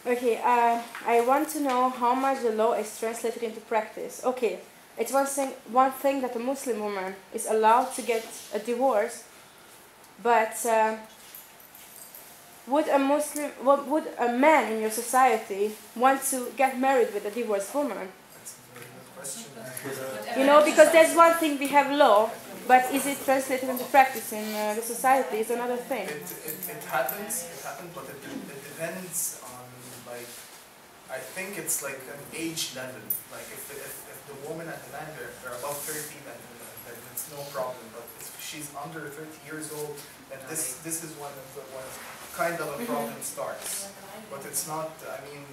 Okay, I want to know how much the law is translated into practice. Okay, it's one thing that a Muslim woman is allowed to get a divorce, but would a man in your society want to get married with a divorced woman? That's a very good question. Because there's one thing we have law, but is it translated into practice in the society is another thing. It happens, but it depends on, like, I think it's like an age level. Like if the woman and the man are above 30, then it's no problem. But if she's under 30 years old, then this is when kind of a problem starts. But it's not. I mean,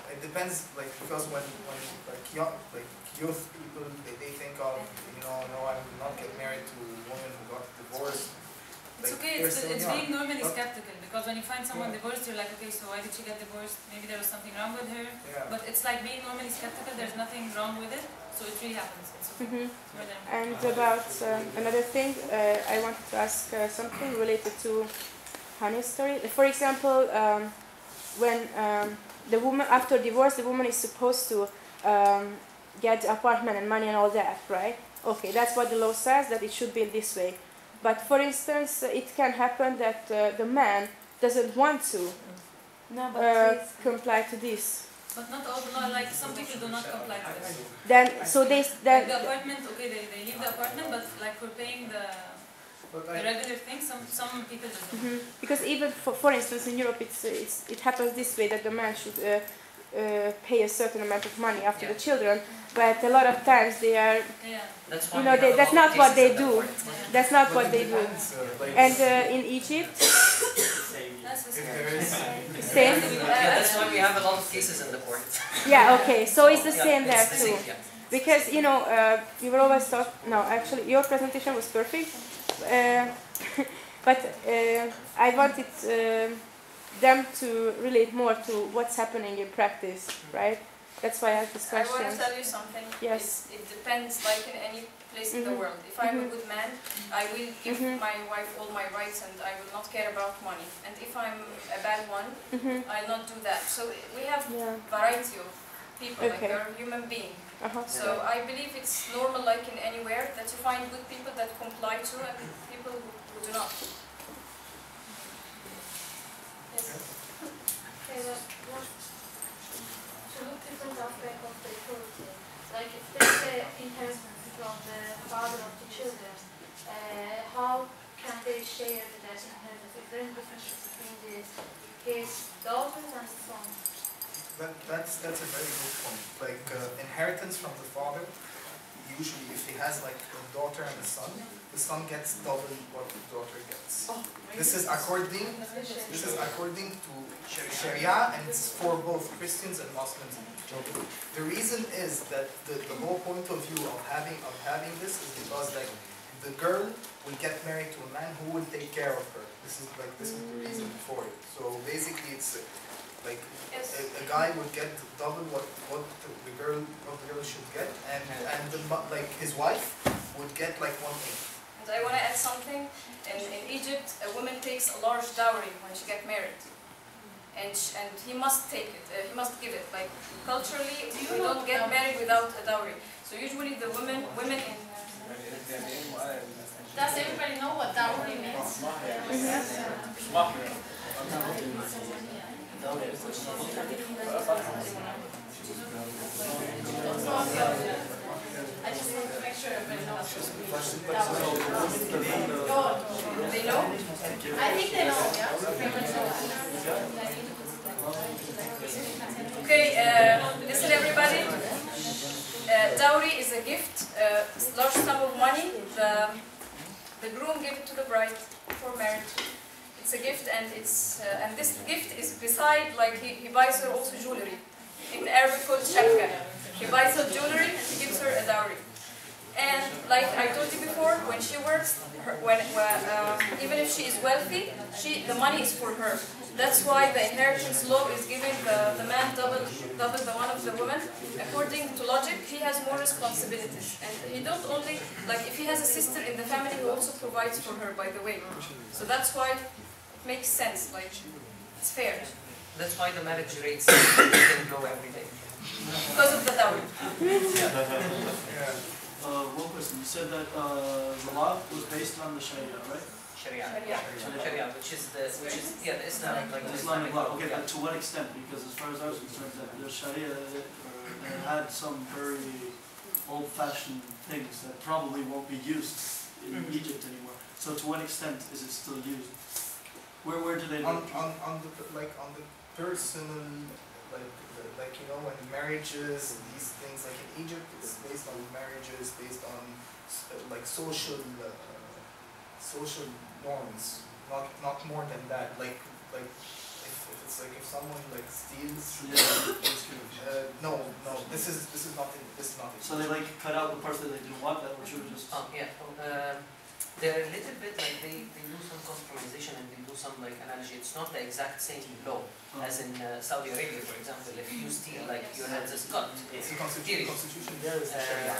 it depends. Like because when youth people they think of no, I will not get married to a woman who got divorced. It's okay, it's being normally skeptical, because when you find someone divorced, you're like, okay, so why did she get divorced? Maybe there was something wrong with her. Yeah. But it's like being normally skeptical, there's nothing wrong with it, so it really happens. It's okay. And about another thing, I wanted to ask something related to Hani's story. For example, when the woman, after divorce, the woman is supposed to get the apartment and money and all that, right? Okay, that's what the law says, that it should be this way. But for instance, it can happen that the man doesn't want to comply to this. But not all, like some people do not comply to this. Then the apartment, okay, they leave the apartment, but like for paying the regular thing, some people don't. Because even for instance in Europe, it happens this way, that the man should pay a certain amount of money after the children, but a lot of times they are, that's not what they do. That's not what they do. And in Egypt, that's the same. That's why we have a lot of cases in the court. Yeah, okay, so it's the same there too. Because, we were always taught, no, actually your presentation was perfect, but I wanted them to relate more to what's happening in practice, right? That's why I have this question. I want to tell you something. Yes. It depends, like in any place in the world. If I'm a good man, I will give my wife all my rights and I will not care about money. And if I'm a bad one, I'll not do that. So we have variety of people, like you're a human being. So I believe it's normal, like in anywhere, that you find good people that comply to and people who do not. Yes. To look different aspect of the equality. Like if there's an inheritance from the father of the children, how can they share that inheritance? Is there any difference between his daughters and sons? That's a very good point. Like inheritance from the father, usually if he has like a daughter and a son, the son gets double what the daughter gets. This is according to Sharia, and it's for both Christians and Muslims. The reason is that the whole point of view of having this is because like the girl will get married to a man who will take care of her. This is the reason for it. So basically, it's like a guy would get double what the girl should get, and like his wife would get like 1/8. And I want to add something. In Egypt, a woman takes a large dowry when she gets married, and he must take it. He must give it. Like culturally, we don't get married without a dowry. So usually the women in Does everybody know what dowry means? I just want to make sure everybody knows. they know. I think they know, yeah? Okay, listen everybody. Dowry is a gift, a large sum of money. The groom gives it to the bride for marriage. It's a gift, and and this gift is beside, like he buys her also jewelry. In Arabic called shakka. He buys her jewelry and he gives her a dowry. And like I told you before, when she works, even if she is wealthy, the money is for her. That's why the inheritance law is giving the man double the one of the woman. According to logic, he has more responsibilities, and he don't only, like if he has a sister in the family, he also provides for her, by the way. So that's why it makes sense, like it's fair. That's why the marriage rates can grow every day. Because of the dowry. One question. You said that the law was based on the Sharia, right? Sharia. Sharia. Sharia, which is the Islamic, like the Islamic law. Okay, yeah. but to what extent? Because as far as I was concerned, that the Sharia had some very old-fashioned things that probably won't be used in Egypt anymore. So to what extent is it still used? Where do they on the personal, like you know, when marriages, these things, like in Egypt, it's based on marriages, based on like social norms, not more than that. Like if it's like if someone like steals, no, this is not it. So they like cut out the parts that they didn't want, that were sure just. Oh yeah. They're a little bit like they do some compromisation and they do some like analogy. It's not the exact same law as in Saudi Arabia, for example. If you steal, like your head is cut. It's the constitution there is Sharia.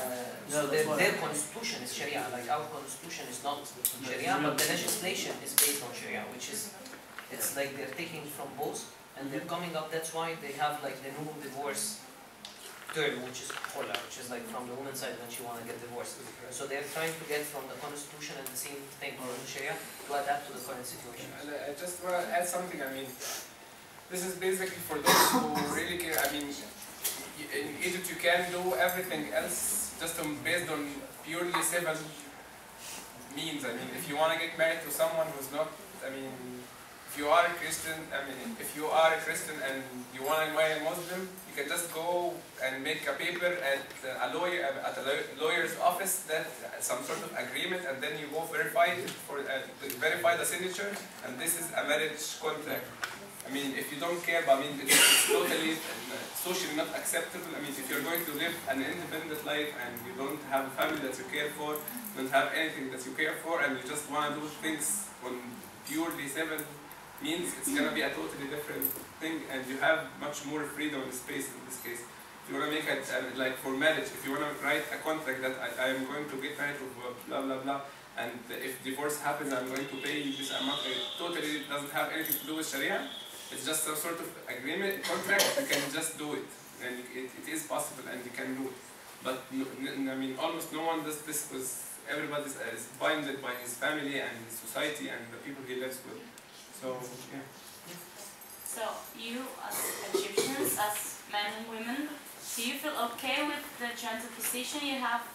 So their constitution is Sharia. Like our constitution is not Sharia, but the legislation is based on Sharia, which is it's like they're taking from both and they're coming up. That's why they have like the new divorce term, which is khula, which is like from the woman's side when she want to get divorced. So they're trying to get from the constitution and the same thing from Sharia to adapt to the current situation. And I just want to add something. I mean, this is basically for those who really care. I mean, in Egypt you can do everything else just based on purely civil means. I mean, if you want to get married to someone who's not, I mean, if you are a Christian, and you want to marry a Muslim, you can just go and make a paper at a lawyer's office, that some sort of agreement, and then you go verify the signature, and this is a marriage contract. I mean, if you don't care, but I mean, it's totally socially not acceptable. I mean, if you're going to live an independent life and you don't have a family that you care for, don't have anything that you care for, and you just want to do things on purely civil means, it's going to be a totally different thing, and you have much more freedom and space in this case. If you want to make it like for marriage, if you want to write a contract that I am going to get married with blah blah blah, and if divorce happens, I'm going to pay you this amount. It totally doesn't have anything to do with Sharia. It's just some sort of agreement, contract. You can just do it, and it is possible, and you can do it. But I mean, almost no one does this because everybody is binded by his family and his society and the people he lives with. So, yeah. So, you as Egyptians, as men and women, do you feel okay with the gender position you have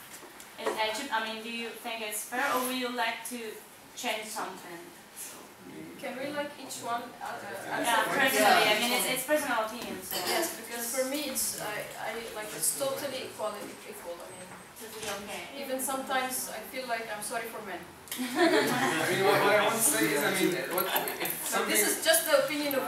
in Egypt? I mean, do you think it's fair, or would you like to change something? Can we like each one? Personally, I mean, it's personal opinion. So. Yes, because for me it's I like it's totally equal. I mean, okay. Even sometimes I feel like I'm sorry for men. I mean, what I want to say is, I mean, if something... This is just the opinion of